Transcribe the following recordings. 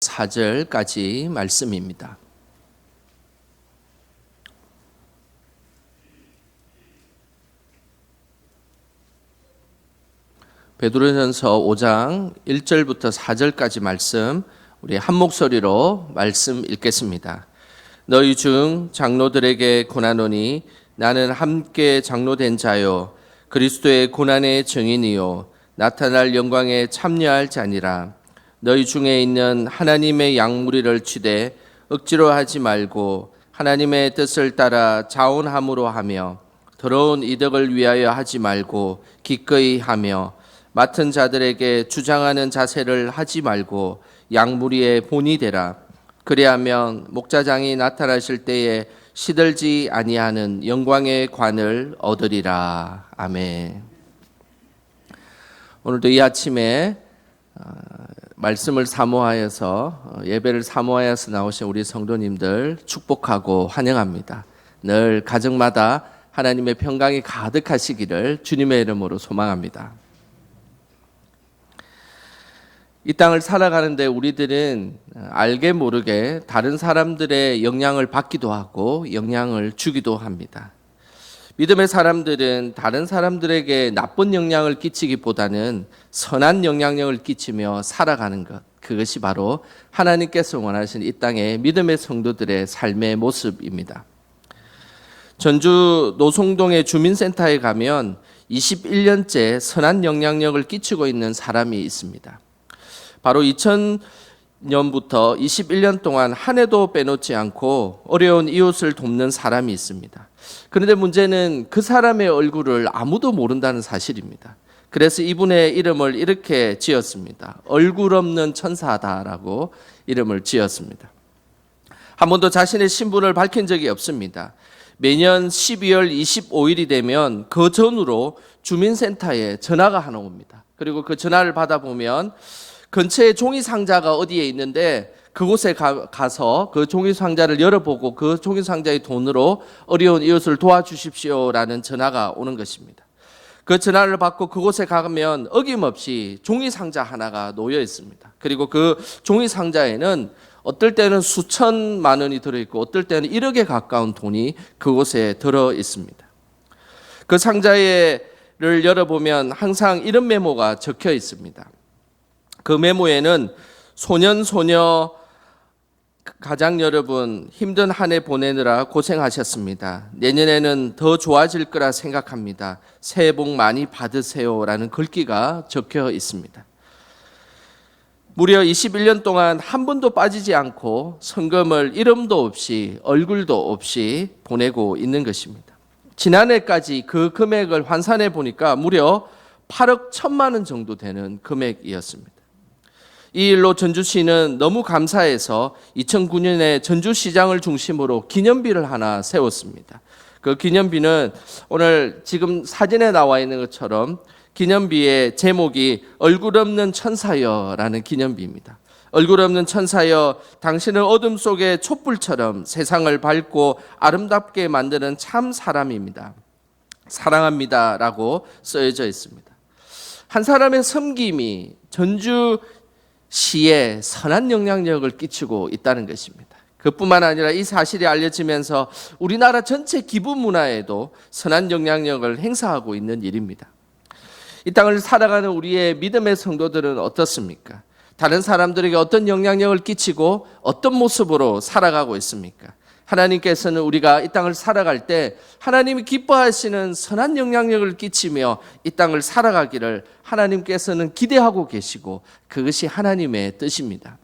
4절까지 말씀입니다. 베드로전서 5장 1절부터 4절까지 말씀 우리 한 목소리로 말씀 읽겠습니다. 너희 중 장로들에게 고난하노니 나는 함께 장로된 자요 그리스도의 고난의 증인이요 나타날 영광에 참여할 자니라. 너희 중에 있는 하나님의 양무리를 취되 억지로 하지 말고 하나님의 뜻을 따라 자원함으로 하며 더러운 이득을 위하여 하지 말고 기꺼이 하며 맡은 자들에게 주장하는 자세를 하지 말고 양무리의 본이 되라. 그리하면 목자장이 나타나실 때에 시들지 아니하는 영광의 관을 얻으리라. 아멘. 오늘도 이 아침에 말씀을 사모하여서 예배를 사모하여서 나오신 우리 성도님들 축복하고 환영합니다. 늘 가정마다 하나님의 평강이 가득하시기를 주님의 이름으로 소망합니다. 이 땅을 살아가는데 우리들은 알게 모르게 다른 사람들의 영향을 받기도 하고 영향을 주기도 합니다. 믿음의 사람들은 다른 사람들에게 나쁜 영향을 끼치기보다는 선한 영향력을 끼치며 살아가는 것, 그것이 바로 하나님께서 원하시는 이 땅의 믿음의 성도들의 삶의 모습입니다. 전주 노송동의 주민센터에 가면 21년째 선한 영향력을 끼치고 있는 사람이 있습니다. 바로 2000년부터 21년 동안 한 해도 빼놓지 않고 어려운 이웃을 돕는 사람이 있습니다. 그런데 문제는 그 사람의 얼굴을 아무도 모른다는 사실입니다. 그래서 이분의 이름을 이렇게 지었습니다. 얼굴 없는 천사다라고 이름을 지었습니다. 한 번도 자신의 신분을 밝힌 적이 없습니다. 매년 12월 25일이 되면 그 전후로 주민센터에 전화가 하나 옵니다. 그리고 그 전화를 받아보면 근처에 종이 상자가 어디에 있는데 그곳에 가서 그 종이 상자를 열어보고 그 종이 상자의 돈으로 어려운 이웃을 도와주십시오라는 전화가 오는 것입니다. 그 전화를 받고 그곳에 가면 어김없이 종이 상자 하나가 놓여 있습니다. 그리고 그 종이 상자에는 어떨 때는 수천만 원이 들어있고 어떨 때는 1억에 가까운 돈이 그곳에 들어 있습니다. 그 상자를 열어보면 항상 이런 메모가 적혀 있습니다. 그 메모에는 소년소녀 가장 여러분 힘든 한 해 보내느라 고생하셨습니다. 내년에는 더 좋아질 거라 생각합니다. 새해 복 많이 받으세요라는 글귀가 적혀 있습니다. 무려 21년 동안 한 번도 빠지지 않고 성금을 이름도 없이 얼굴도 없이 보내고 있는 것입니다. 지난해까지 그 금액을 환산해 보니까 무려 8억 1천만 원 정도 되는 금액이었습니다. 이 일로 전주시는 너무 감사해서 2009년에 전주시장을 중심으로 기념비를 하나 세웠습니다. 그 기념비는 오늘 지금 사진에 나와 있는 것처럼 기념비의 제목이 얼굴 없는 천사여라는 기념비입니다. 얼굴 없는 천사여, 당신은 어둠 속의 촛불처럼 세상을 밝고 아름답게 만드는 참 사람입니다. 사랑합니다라고 쓰여져 있습니다. 한 사람의 섬김이 전주 시에 선한 영향력을 끼치고 있다는 것입니다. 그뿐만 아니라 이 사실이 알려지면서 우리나라 전체 기부 문화에도 선한 영향력을 행사하고 있는 일입니다. 이 땅을 살아가는 우리의 믿음의 성도들은 어떻습니까? 다른 사람들에게 어떤 영향력을 끼치고 어떤 모습으로 살아가고 있습니까? 하나님께서는 우리가 이 땅을 살아갈 때 하나님이 기뻐하시는 선한 영향력을 끼치며 이 땅을 살아가기를 하나님께서는 기대하고 계시고 그것이 하나님의 뜻입니다.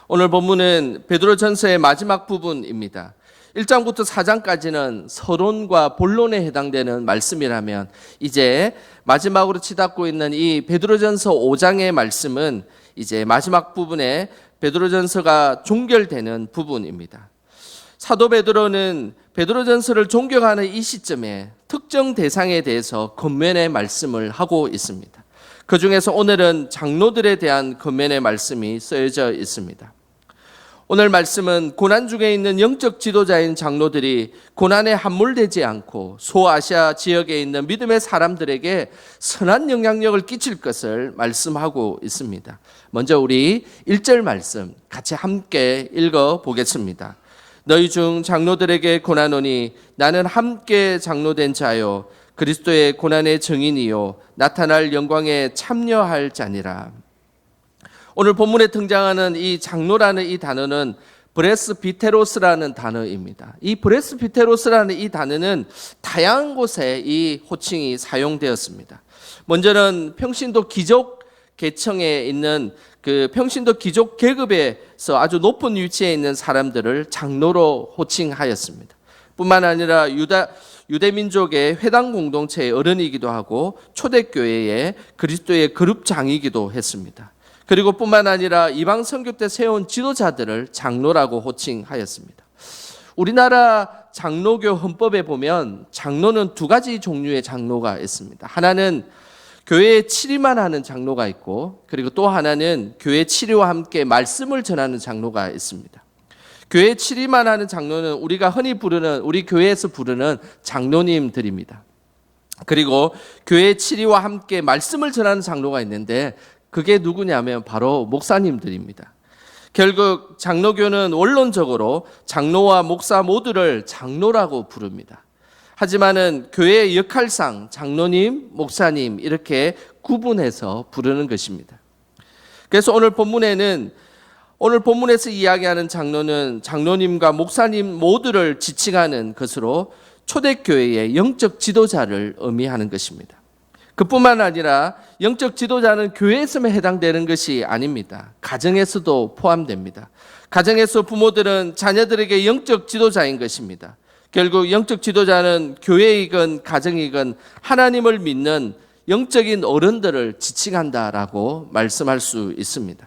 오늘 본문은 베드로전서의 마지막 부분입니다. 1장부터 4장까지는 서론과 본론에 해당되는 말씀이라면 이제 마지막으로 치닫고 있는 이 베드로전서 5장의 말씀은 이제 마지막 부분에 베드로전서가 종결되는 부분입니다. 사도 베드로는 베드로전서를 종결하는 이 시점에 특정 대상에 대해서 권면의 말씀을 하고 있습니다. 그중에서 오늘은 장로들에 대한 권면의 말씀이 쓰여져 있습니다. 오늘 말씀은 고난 중에 있는 영적 지도자인 장로들이 고난에 함몰되지 않고 소아시아 지역에 있는 믿음의 사람들에게 선한 영향력을 끼칠 것을 말씀하고 있습니다. 먼저 우리 1절 말씀 같이 함께 읽어 보겠습니다. 너희 중 장로들에게 고난오니 나는 함께 장로된 자요 그리스도의 고난의 증인이요 나타날 영광에 참여할 자니라. 오늘 본문에 등장하는 이 장로라는 이 단어는 브레스비테로스라는 단어입니다. 이 브레스비테로스라는 이 단어는 다양한 곳에 이 호칭이 사용되었습니다. 먼저는 평신도 귀족 계층에 있는 그 평신도 귀족 계급에서 아주 높은 위치에 있는 사람들을 장로로 호칭하였습니다. 뿐만 아니라 유대민족의 회당 공동체의 어른이기도 하고 초대교회의 그리스도의 그룹장이기도 했습니다. 그리고 뿐만 아니라 이방 선교 때 세운 지도자들을 장로라고 호칭하였습니다. 우리나라 장로교 헌법에 보면 장로는 두 가지 종류의 장로가 있습니다. 하나는 교회에 치리만 하는 장로가 있고 그리고 또 하나는 교회 치리와 함께 말씀을 전하는 장로가 있습니다. 교회 치리만 하는 장로는 우리가 흔히 부르는 우리 교회에서 부르는 장로님들입니다. 그리고 교회 치리와 함께 말씀을 전하는 장로가 있는데 그게 누구냐면 바로 목사님들입니다. 결국 장로교는 원론적으로 장로와 목사 모두를 장로라고 부릅니다. 하지만은 교회의 역할상 장로님, 목사님 이렇게 구분해서 부르는 것입니다. 그래서 오늘 본문에서 이야기하는 장로는 장로님과 목사님 모두를 지칭하는 것으로 초대교회의 영적 지도자를 의미하는 것입니다. 그뿐만 아니라 영적 지도자는 교회에서만 해당되는 것이 아닙니다. 가정에서도 포함됩니다. 가정에서 부모들은 자녀들에게 영적 지도자인 것입니다. 결국 영적 지도자는 교회이건 가정이건 하나님을 믿는 영적인 어른들을 지칭한다라고 말씀할 수 있습니다.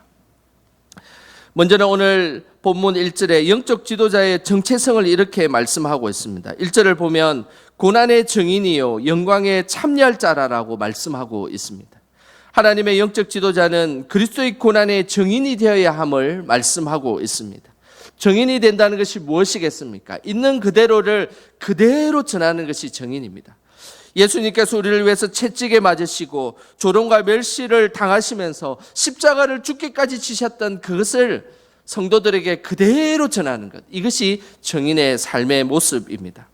먼저는 오늘 본문 1절에 영적 지도자의 정체성을 이렇게 말씀하고 있습니다. 1절을 보면 고난의 증인이요 영광에 참여할 자라라고 말씀하고 있습니다. 하나님의 영적 지도자는 그리스도의 고난의 증인이 되어야 함을 말씀하고 있습니다. 증인이 된다는 것이 무엇이겠습니까? 있는 그대로를 그대로 전하는 것이 증인입니다. 예수님께서 우리를 위해서 채찍에 맞으시고 조롱과 멸시를 당하시면서 십자가를 죽기까지 지셨던 그것을 성도들에게 그대로 전하는 것, 이것이 증인의 삶의 모습입니다.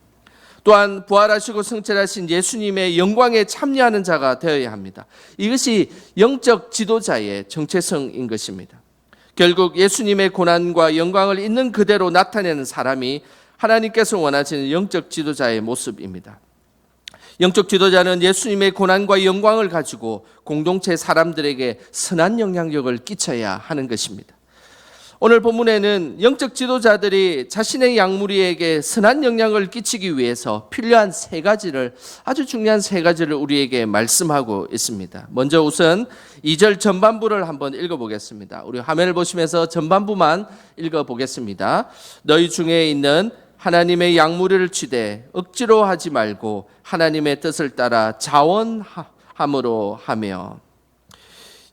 또한 부활하시고 승천하신 예수님의 영광에 참여하는 자가 되어야 합니다. 이것이 영적 지도자의 정체성인 것입니다. 결국 예수님의 고난과 영광을 있는 그대로 나타내는 사람이 하나님께서 원하시는 영적 지도자의 모습입니다. 영적 지도자는 예수님의 고난과 영광을 가지고 공동체 사람들에게 선한 영향력을 끼쳐야 하는 것입니다. 오늘 본문에는 영적 지도자들이 자신의 양무리에게 선한 영향을 끼치기 위해서 필요한 아주 중요한 세 가지를 우리에게 말씀하고 있습니다. 먼저 우선 2절 전반부를 한번 읽어보겠습니다. 우리 화면을 보시면서 전반부만 읽어보겠습니다. 너희 중에 있는 하나님의 양무리를 취대 억지로 하지 말고 하나님의 뜻을 따라 자원함으로 하며.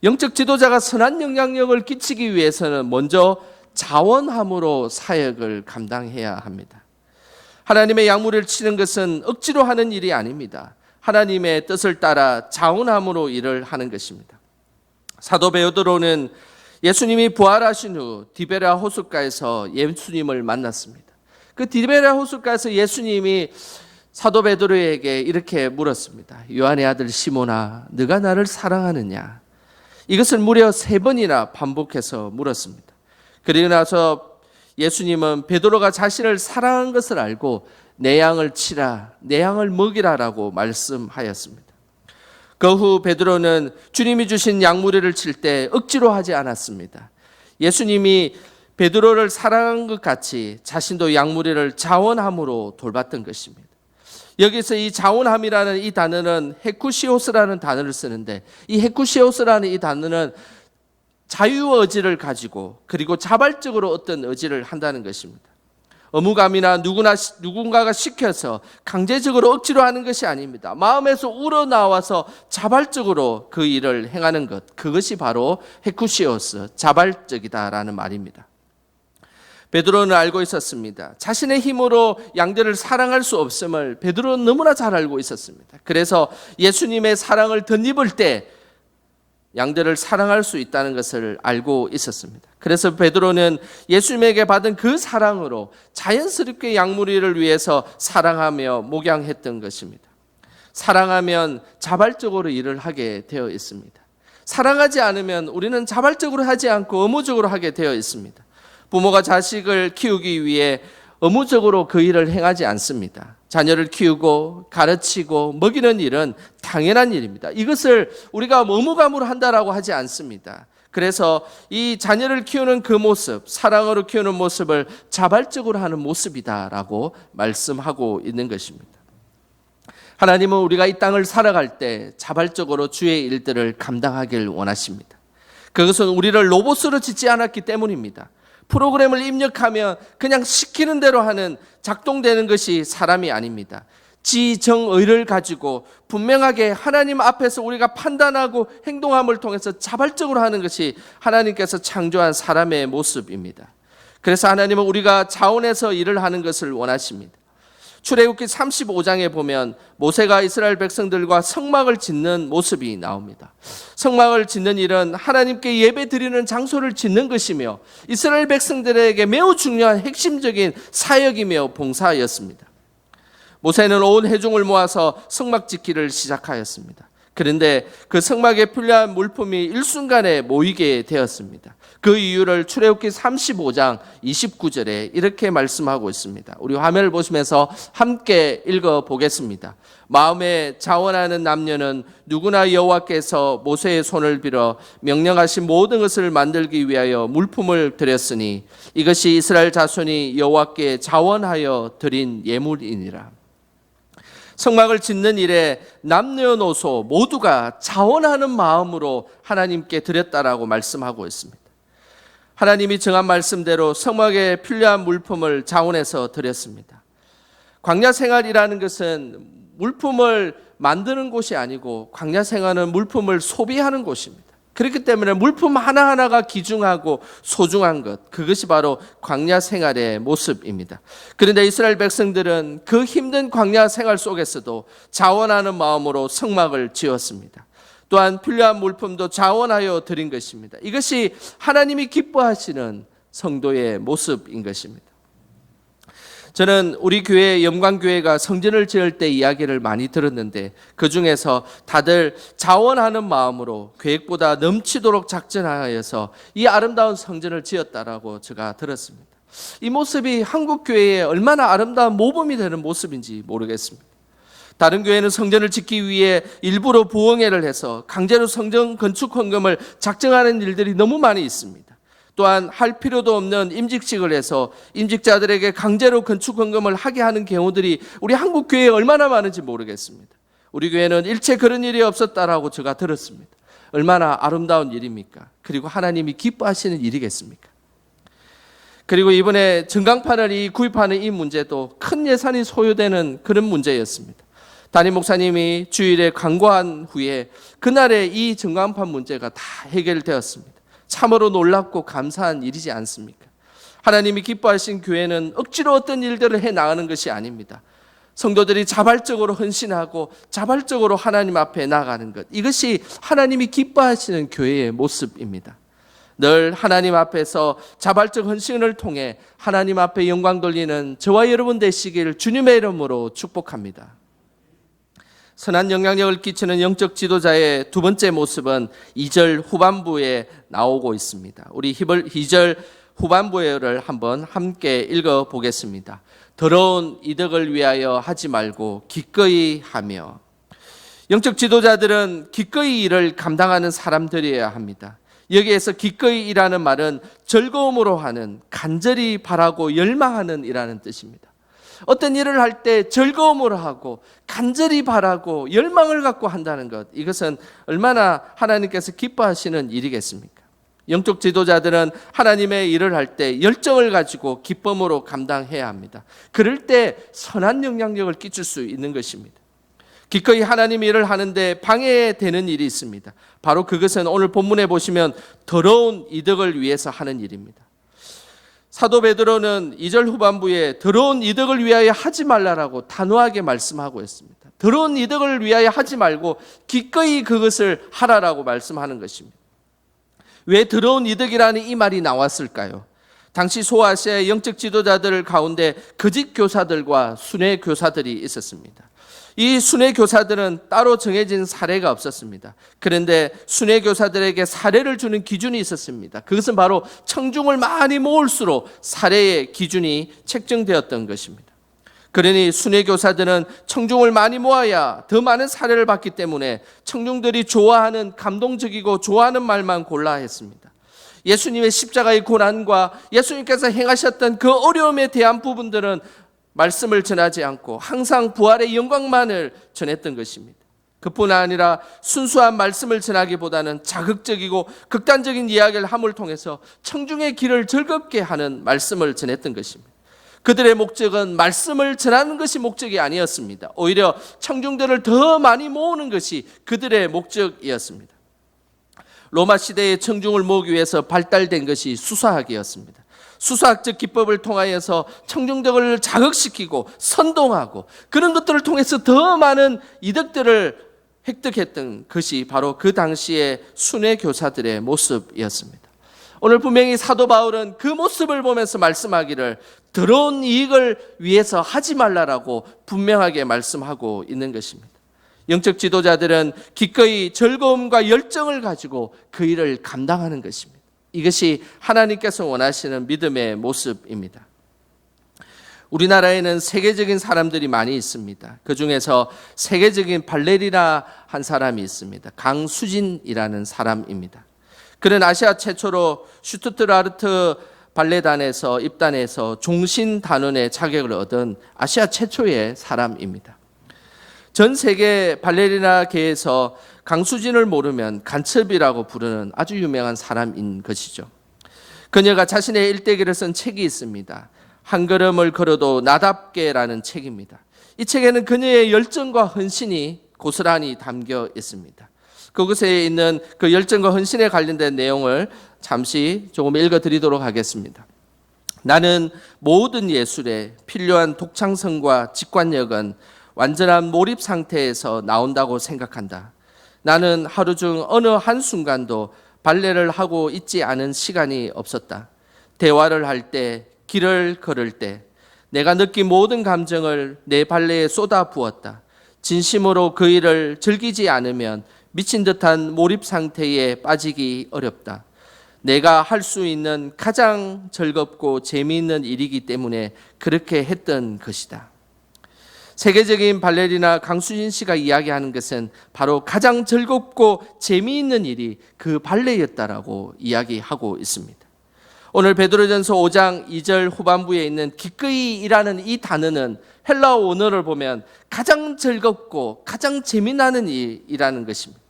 영적 지도자가 선한 영향력을 끼치기 위해서는 먼저 자원함으로 사역을 감당해야 합니다. 하나님의 양무리를 치는 것은 억지로 하는 일이 아닙니다. 하나님의 뜻을 따라 자원함으로 일을 하는 것입니다. 사도 베드로는 예수님이 부활하신 후 디베랴 호숫가에서 예수님을 만났습니다. 그 디베랴 호숫가에서 예수님이 사도 베드로에게 이렇게 물었습니다. 요한의 아들 시몬아, 네가 나를 사랑하느냐? 이것을 무려 3번이나 반복해서 물었습니다. 그리고 나서 예수님은 베드로가 자신을 사랑한 것을 알고 내 양을 치라, 내 양을 먹이라라고 말씀하였습니다. 그 후 베드로는 주님이 주신 양무리를 칠 때 억지로 하지 않았습니다. 예수님이 베드로를 사랑한 것 같이 자신도 양무리를 자원함으로 돌봤던 것입니다. 여기서 이 자원함이라는 이 단어는 헤쿠시오스라는 단어를 쓰는데, 이 헤쿠시오스라는 이 단어는 자유의지를 가지고 그리고 자발적으로 어떤 의지를 한다는 것입니다. 의무감이나 누군가가 시켜서 강제적으로 억지로 하는 것이 아닙니다. 마음에서 우러나와서 자발적으로 그 일을 행하는 것, 그것이 바로 헤쿠시오스, 자발적이다라는 말입니다. 베드로는 알고 있었습니다. 자신의 힘으로 양들을 사랑할 수 없음을 베드로는 너무나 잘 알고 있었습니다. 그래서 예수님의 사랑을 덧입을 때 양들을 사랑할 수 있다는 것을 알고 있었습니다. 그래서 베드로는 예수님에게 받은 그 사랑으로 자연스럽게 양무리를 위해서 사랑하며 목양했던 것입니다. 사랑하면 자발적으로 일을 하게 되어 있습니다. 사랑하지 않으면 우리는 자발적으로 하지 않고 의무적으로 하게 되어 있습니다. 부모가 자식을 키우기 위해 의무적으로 그 일을 행하지 않습니다. 자녀를 키우고 가르치고 먹이는 일은 당연한 일입니다. 이것을 우리가 의무감으로 한다라고 하지 않습니다. 그래서 이 자녀를 키우는 그 모습, 사랑으로 키우는 모습을 자발적으로 하는 모습이다라고 말씀하고 있는 것입니다. 하나님은 우리가 이 땅을 살아갈 때 자발적으로 주의 일들을 감당하길 원하십니다. 그것은 우리를 로봇으로 짓지 않았기 때문입니다. 프로그램을 입력하면 그냥 시키는 대로 하는 작동되는 것이 사람이 아닙니다. 지정의를 가지고 분명하게 하나님 앞에서 우리가 판단하고 행동함을 통해서 자발적으로 하는 것이 하나님께서 창조한 사람의 모습입니다. 그래서 하나님은 우리가 자원해서 일을 하는 것을 원하십니다. 출애굽기 35장에 보면 모세가 이스라엘 백성들과 성막을 짓는 모습이 나옵니다. 성막을 짓는 일은 하나님께 예배 드리는 장소를 짓는 것이며 이스라엘 백성들에게 매우 중요한 핵심적인 사역이며 봉사였습니다. 모세는 온 회중을 모아서 성막 짓기를 시작하였습니다. 그런데 그 성막에 필요한 물품이 일순간에 모이게 되었습니다. 그 이유를 출애굽기 35장 29절에 이렇게 말씀하고 있습니다. 우리 화면을 보시면서 함께 읽어보겠습니다. 마음에 자원하는 남녀는 누구나 여호와께서 모세의 손을 빌어 명령하신 모든 것을 만들기 위하여 물품을 드렸으니 이것이 이스라엘 자손이 여호와께 자원하여 드린 예물이니라. 성막을 짓는 일에 남녀노소 모두가 자원하는 마음으로 하나님께 드렸다라고 말씀하고 있습니다. 하나님이 정한 말씀대로 성막에 필요한 물품을 자원해서 드렸습니다. 광야 생활이라는 것은 물품을 만드는 곳이 아니고 광야 생활은 물품을 소비하는 곳입니다. 그렇기 때문에 물품 하나하나가 귀중하고 소중한 것, 그것이 바로 광야 생활의 모습입니다. 그런데 이스라엘 백성들은 그 힘든 광야 생활 속에서도 자원하는 마음으로 성막을 지었습니다. 또한 필요한 물품도 자원하여 드린 것입니다. 이것이 하나님이 기뻐하시는 성도의 모습인 것입니다. 저는 우리 교회 영광교회가 성전을 지을 때 이야기를 많이 들었는데 그 중에서 다들 자원하는 마음으로 계획보다 넘치도록 작정하여서 이 아름다운 성전을 지었다라고 제가 들었습니다. 이 모습이 한국 교회에 얼마나 아름다운 모범이 되는 모습인지 모르겠습니다. 다른 교회는 성전을 짓기 위해 일부러 부흥회를 해서 강제로 성전 건축 헌금을 작정하는 일들이 너무 많이 있습니다. 또한 할 필요도 없는 임직식을 해서 임직자들에게 강제로 건축 헌금을 하게 하는 경우들이 우리 한국 교회에 얼마나 많은지 모르겠습니다. 우리 교회는 일체 그런 일이 없었다라고 제가 들었습니다. 얼마나 아름다운 일입니까? 그리고 하나님이 기뻐하시는 일이겠습니까? 그리고 이번에 전광판을 구입하는 이 문제도 큰 예산이 소요되는 그런 문제였습니다. 담임 목사님이 주일에 강구한 후에 그날에 이 전광판 문제가 다 해결되었습니다. 참으로 놀랍고 감사한 일이지 않습니까? 하나님이 기뻐하신 교회는 억지로 어떤 일들을 해나가는 것이 아닙니다. 성도들이 자발적으로 헌신하고 자발적으로 하나님 앞에 나아가는 것, 이것이 하나님이 기뻐하시는 교회의 모습입니다. 늘 하나님 앞에서 자발적 헌신을 통해 하나님 앞에 영광 돌리는 저와 여러분 되시길 주님의 이름으로 축복합니다. 선한 영향력을 끼치는 영적 지도자의 두 번째 모습은 2절 후반부에 나오고 있습니다. 우리 2절 후반부를 한번 함께 읽어보겠습니다. 더러운 이득을 위하여 하지 말고 기꺼이 하며. 영적 지도자들은 기꺼이 일을 감당하는 사람들이어야 합니다. 여기에서 기꺼이 일하는 말은 즐거움으로 하는, 간절히 바라고 열망하는 이라는 뜻입니다. 어떤 일을 할 때 즐거움으로 하고 간절히 바라고 열망을 갖고 한다는 것, 이것은 얼마나 하나님께서 기뻐하시는 일이겠습니까? 영적 지도자들은 하나님의 일을 할 때 열정을 가지고 기쁨으로 감당해야 합니다. 그럴 때 선한 영향력을 끼칠 수 있는 것입니다. 기꺼이 하나님 일을 하는데 방해되는 일이 있습니다. 바로 그것은 오늘 본문에 보시면 더러운 이득을 위해서 하는 일입니다. 사도 베드로는 2절 후반부에 더러운 이득을 위하여 하지 말라라고 단호하게 말씀하고 있습니다. 더러운 이득을 위하여 하지 말고 기꺼이 그것을 하라라고 말씀하는 것입니다. 왜 더러운 이득이라는 이 말이 나왔을까요? 당시 소아시아의 영적 지도자들 가운데 거짓 교사들과 순회 교사들이 있었습니다. 이 순회 교사들은 따로 정해진 사례가 없었습니다. 그런데 순회 교사들에게 사례를 주는 기준이 있었습니다. 그것은 바로 청중을 많이 모을수록 사례의 기준이 책정되었던 것입니다. 그러니 순회 교사들은 청중을 많이 모아야 더 많은 사례를 받기 때문에 청중들이 좋아하는 감동적이고 좋아하는 말만 골라 했습니다. 예수님의 십자가의 고난과 예수님께서 행하셨던 그 어려움에 대한 부분들은 말씀을 전하지 않고 항상 부활의 영광만을 전했던 것입니다. 그뿐 아니라 순수한 말씀을 전하기보다는 자극적이고 극단적인 이야기를 함을 통해서 청중의 길을 즐겁게 하는 말씀을 전했던 것입니다. 그들의 목적은 말씀을 전하는 것이 목적이 아니었습니다. 오히려 청중들을 더 많이 모으는 것이 그들의 목적이었습니다. 로마 시대의 청중을 모으기 위해서 발달된 것이 수사학이었습니다. 수사학적 기법을 통하여서 청중들을 자극시키고 선동하고 그런 것들을 통해서 더 많은 이득들을 획득했던 것이 바로 그 당시의 순회 교사들의 모습이었습니다. 오늘 분명히 사도 바울은 그 모습을 보면서 말씀하기를 더러운 이익을 위해서 하지 말라라고 분명하게 말씀하고 있는 것입니다. 영적 지도자들은 기꺼이 즐거움과 열정을 가지고 그 일을 감당하는 것입니다. 이것이 하나님께서 원하시는 믿음의 모습입니다. 우리나라에는 세계적인 사람들이 많이 있습니다. 그 중에서 세계적인 발레리나 한 사람이 있습니다. 강수진이라는 사람입니다. 그는 아시아 최초로 슈투트가르트 발레단에서 입단해서 종신단원의 자격을 얻은 아시아 최초의 사람입니다. 전 세계 발레리나계에서 강수진을 모르면 간첩이라고 부르는 아주 유명한 사람인 것이죠. 그녀가 자신의 일대기를 쓴 책이 있습니다. 한 걸음을 걸어도 나답게라는 책입니다. 이 책에는 그녀의 열정과 헌신이 고스란히 담겨 있습니다. 그곳에 있는 그 열정과 헌신에 관련된 내용을 잠시 조금 읽어드리도록 하겠습니다. 나는 모든 예술에 필요한 독창성과 직관력은 완전한 몰입 상태에서 나온다고 생각한다. 나는 하루 중 어느 한순간도 발레를 하고 있지 않은 시간이 없었다. 대화를 할 때, 길을 걸을 때 내가 느낀 모든 감정을 내 발레에 쏟아 부었다. 진심으로 그 일을 즐기지 않으면 미친 듯한 몰입 상태에 빠지기 어렵다. 내가 할 수 있는 가장 즐겁고 재미있는 일이기 때문에 그렇게 했던 것이다. 세계적인 발레리나 강수진 씨가 이야기하는 것은 바로 가장 즐겁고 재미있는 일이 그 발레였다라고 이야기하고 있습니다. 오늘 베드로전서 5장 2절 후반부에 있는 기꺼이라는 이 단어는 헬라어 원어를 보면 가장 즐겁고 가장 재미나는 일이라는 것입니다.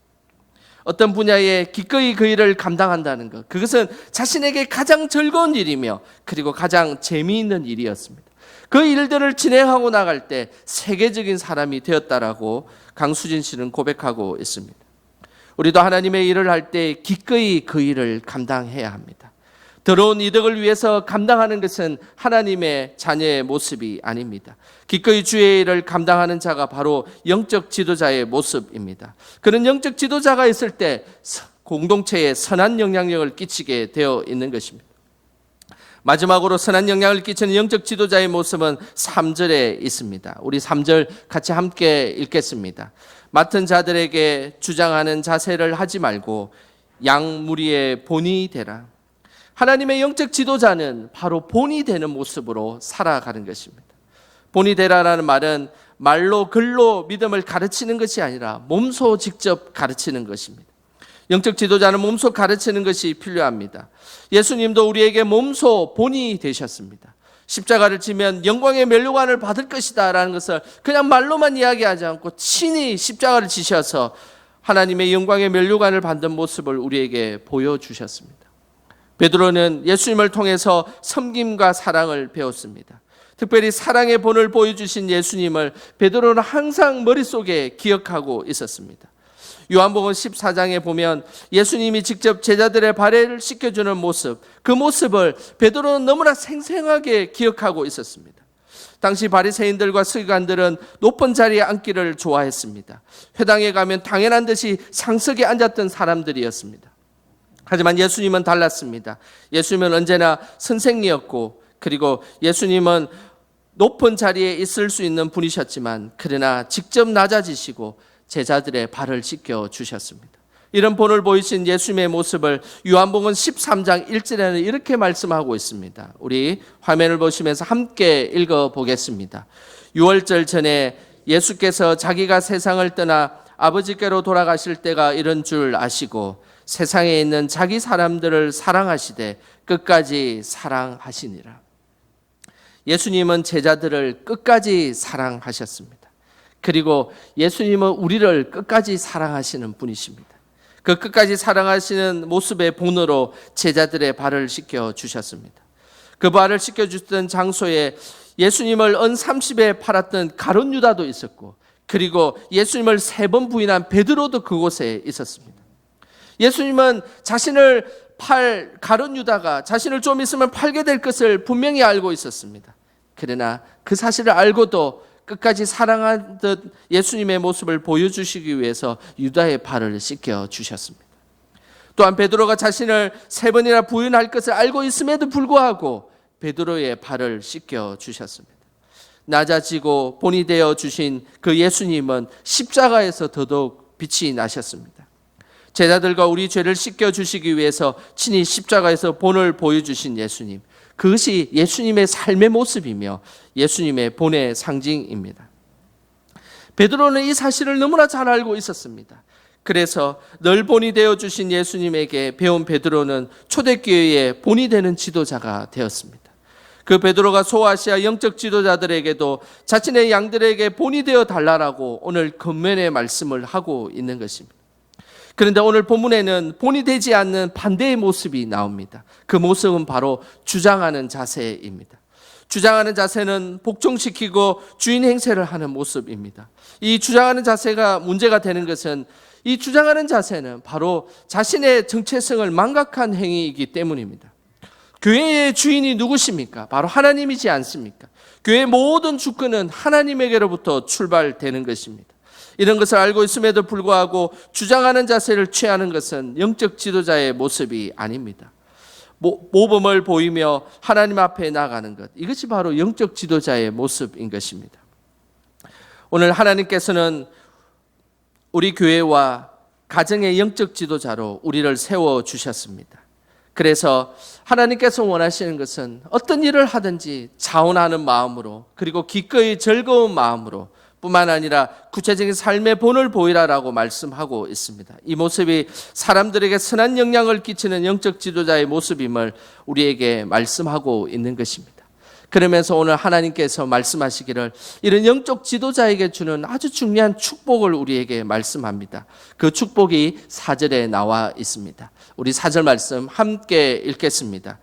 어떤 분야에 기꺼이 그 일을 감당한다는 것, 그것은 자신에게 가장 즐거운 일이며 그리고 가장 재미있는 일이었습니다. 그 일들을 진행하고 나갈 때 세계적인 사람이 되었다라고 강수진 씨는 고백하고 있습니다. 우리도 하나님의 일을 할 때 기꺼이 그 일을 감당해야 합니다. 더러운 이득을 위해서 감당하는 것은 하나님의 자녀의 모습이 아닙니다. 기꺼이 주의 일을 감당하는 자가 바로 영적 지도자의 모습입니다. 그런 영적 지도자가 있을 때 공동체에 선한 영향력을 끼치게 되어 있는 것입니다. 마지막으로 선한 영향을 끼치는 영적 지도자의 모습은 3절에 있습니다. 우리 3절 같이 함께 읽겠습니다. 맡은 자들에게 주장하는 자세를 하지 말고 양 무리의 본이 되라. 하나님의 영적 지도자는 바로 본이 되는 모습으로 살아가는 것입니다. 본이 되라라는 말은 말로 글로 믿음을 가르치는 것이 아니라 몸소 직접 가르치는 것입니다. 영적 지도자는 몸소 가르치는 것이 필요합니다. 예수님도 우리에게 몸소 본이 되셨습니다. 십자가를 지면 영광의 면류관을 받을 것이다 라는 것을 그냥 말로만 이야기하지 않고 친히 십자가를 지셔서 하나님의 영광의 면류관을 받는 모습을 우리에게 보여주셨습니다. 베드로는 예수님을 통해서 섬김과 사랑을 배웠습니다. 특별히 사랑의 본을 보여주신 예수님을 베드로는 항상 머릿속에 기억하고 있었습니다. 요한복음 14장에 보면 예수님이 직접 제자들의 발을 씻겨주는 모습, 그 모습을 베드로는 너무나 생생하게 기억하고 있었습니다. 당시 바리새인들과 서기관들은 높은 자리에 앉기를 좋아했습니다. 회당에 가면 당연한 듯이 상석에 앉았던 사람들이었습니다. 하지만 예수님은 달랐습니다. 예수님은 언제나 선생이었고, 그리고 예수님은 높은 자리에 있을 수 있는 분이셨지만 그러나 직접 낮아지시고 제자들의 발을 씻겨 주셨습니다. 이런 본을 보이신 예수님의 모습을 요한복음 13장 1절에는 이렇게 말씀하고 있습니다. 우리 화면을 보시면서 함께 읽어보겠습니다. 유월절 전에 예수께서 자기가 세상을 떠나 아버지께로 돌아가실 때가 이런 줄 아시고 세상에 있는 자기 사람들을 사랑하시되 끝까지 사랑하시니라. 예수님은 제자들을 끝까지 사랑하셨습니다. 그리고 예수님은 우리를 끝까지 사랑하시는 분이십니다. 그 끝까지 사랑하시는 모습의 본으로 제자들의 발을 씻겨 주셨습니다. 그 발을 씻겨 주셨던 장소에 예수님을 은 30에 팔았던 가룟 유다도 있었고, 그리고 예수님을 3번 부인한 베드로도 그곳에 있었습니다. 예수님은 자신을 팔 가룟 유다가 자신을 좀 있으면 팔게 될 것을 분명히 알고 있었습니다. 그러나 그 사실을 알고도 끝까지 사랑하듯 예수님의 모습을 보여주시기 위해서 유다의 발을 씻겨 주셨습니다. 또한 베드로가 자신을 3번이나 부인할 것을 알고 있음에도 불구하고 베드로의 발을 씻겨 주셨습니다. 낮아지고 본이 되어 주신 그 예수님은 십자가에서 더더욱 빛이 나셨습니다. 제자들과 우리 죄를 씻겨 주시기 위해서 친히 십자가에서 본을 보여주신 예수님, 그것이 예수님의 삶의 모습이며 예수님의 본의 상징입니다. 베드로는 이 사실을 너무나 잘 알고 있었습니다. 그래서 늘 본이 되어주신 예수님에게 배운 베드로는 초대교회의 본이 되는 지도자가 되었습니다. 그 베드로가 소아시아 영적 지도자들에게도 자신의 양들에게 본이 되어 달라라고 오늘 겉면의 말씀을 하고 있는 것입니다. 그런데 오늘 본문에는 본이 되지 않는 반대의 모습이 나옵니다. 그 모습은 바로 주장하는 자세입니다. 주장하는 자세는 복종시키고 주인 행세를 하는 모습입니다. 이 주장하는 자세가 문제가 되는 것은 이 주장하는 자세는 바로 자신의 정체성을 망각한 행위이기 때문입니다. 교회의 주인이 누구십니까? 바로 하나님이지 않습니까? 교회의 모든 주권은 하나님에게로부터 출발되는 것입니다. 이런 것을 알고 있음에도 불구하고 주장하는 자세를 취하는 것은 영적 지도자의 모습이 아닙니다. 모범을 보이며 하나님 앞에 나가는 것, 이것이 바로 영적 지도자의 모습인 것입니다. 오늘 하나님께서는 우리 교회와 가정의 영적 지도자로 우리를 세워주셨습니다. 그래서 하나님께서 원하시는 것은 어떤 일을 하든지 자원하는 마음으로, 그리고 기꺼이 즐거운 마음으로 뿐만 아니라 구체적인 삶의 본을 보이라라고 말씀하고 있습니다. 이 모습이 사람들에게 선한 영향을 끼치는 영적 지도자의 모습임을 우리에게 말씀하고 있는 것입니다. 그러면서 오늘 하나님께서 말씀하시기를 이런 영적 지도자에게 주는 아주 중요한 축복을 우리에게 말씀합니다. 그 축복이 4절에 나와 있습니다. 우리 4절 말씀 함께 읽겠습니다.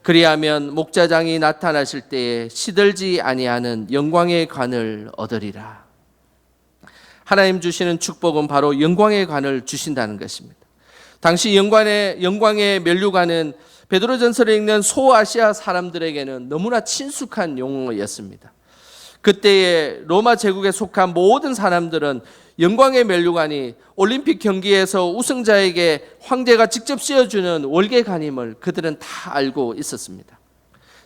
그리하면 목자장이 나타나실 때에 시들지 아니하는 영광의 관을 얻으리라. 하나님 주시는 축복은 바로 영광의 관을 주신다는 것입니다. 당시 영광의 면류관은 베드로전서를 읽는 소아시아 사람들에게는 너무나 친숙한 용어였습니다. 그때의 로마 제국에 속한 모든 사람들은 영광의 면류관이 올림픽 경기에서 우승자에게 황제가 직접 씌워주는 월계관임을 그들은 다 알고 있었습니다.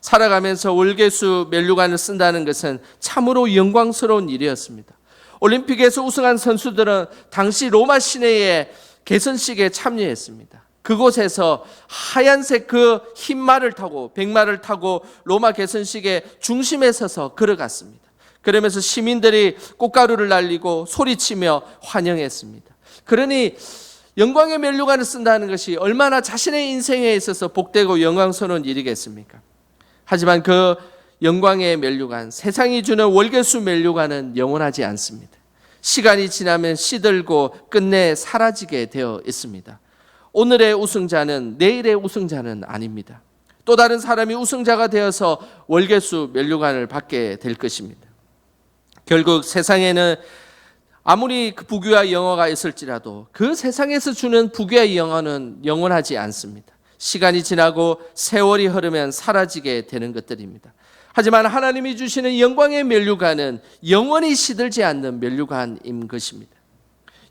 살아가면서 월계수 면류관을 쓴다는 것은 참으로 영광스러운 일이었습니다. 올림픽에서 우승한 선수들은 당시 로마 시내의 개선식에 참여했습니다. 그곳에서 하얀색 그 흰 말을 타고 백마를 타고 로마 개선식의 중심에 서서 걸어갔습니다. 그러면서 시민들이 꽃가루를 날리고 소리치며 환영했습니다. 그러니 영광의 면류관을 쓴다는 것이 얼마나 자신의 인생에 있어서 복되고 영광스러운 일이겠습니까? 하지만 그 영광의 면류관, 세상이 주는 월계수 면류관은 영원하지 않습니다. 시간이 지나면 시들고 끝내 사라지게 되어 있습니다. 오늘의 우승자는 내일의 우승자는 아닙니다. 또 다른 사람이 우승자가 되어서 월계수 면류관을 받게 될 것입니다. 결국 세상에는 아무리 그 부귀와 영화가 있을지라도 그 세상에서 주는 부귀와 영화는 영원하지 않습니다. 시간이 지나고 세월이 흐르면 사라지게 되는 것들입니다. 하지만 하나님이 주시는 영광의 면류관은 영원히 시들지 않는 면류관인 것입니다.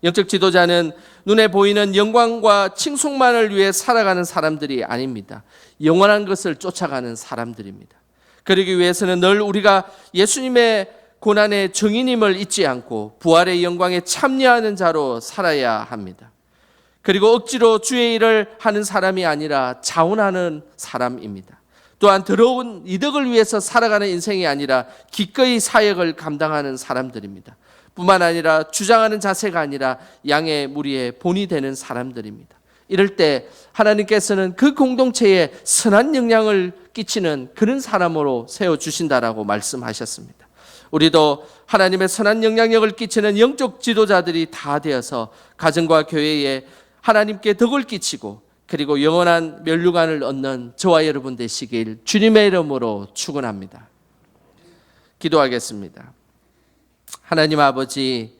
영적 지도자는 눈에 보이는 영광과 칭송만을 위해 살아가는 사람들이 아닙니다. 영원한 것을 쫓아가는 사람들입니다. 그러기 위해서는 늘 우리가 예수님의 고난의 증인임을 잊지 않고 부활의 영광에 참여하는 자로 살아야 합니다. 그리고 억지로 주의 일을 하는 사람이 아니라 자원하는 사람입니다. 또한 더러운 이득을 위해서 살아가는 인생이 아니라 기꺼이 사역을 감당하는 사람들입니다. 뿐만 아니라 주장하는 자세가 아니라 양의 무리의 본이 되는 사람들입니다. 이럴 때 하나님께서는 그 공동체에 선한 영향을 끼치는 그런 사람으로 세워주신다라고 말씀하셨습니다. 우리도 하나님의 선한 영향력을 끼치는 영적 지도자들이 다 되어서 가정과 교회에 하나님께 덕을 끼치고 그리고 영원한 면류관을 얻는 저와 여러분 되시길 주님의 이름으로 축원합니다. 기도하겠습니다. 하나님 아버지,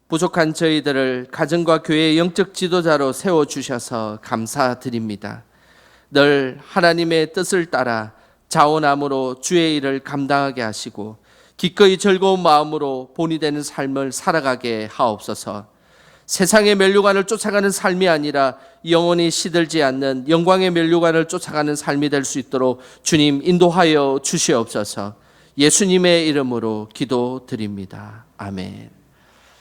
부족한 저희들을 가정과 교회의 영적 지도자로 세워주셔서 감사드립니다. 늘 하나님의 뜻을 따라 자원함으로 주의 일을 감당하게 하시고 기꺼이 즐거운 마음으로 본이 되는 삶을 살아가게 하옵소서. 세상의 면류관을 쫓아가는 삶이 아니라 영원히 시들지 않는 영광의 면류관을 쫓아가는 삶이 될 수 있도록 주님 인도하여 주시옵소서. 예수님의 이름으로 기도드립니다. 아멘.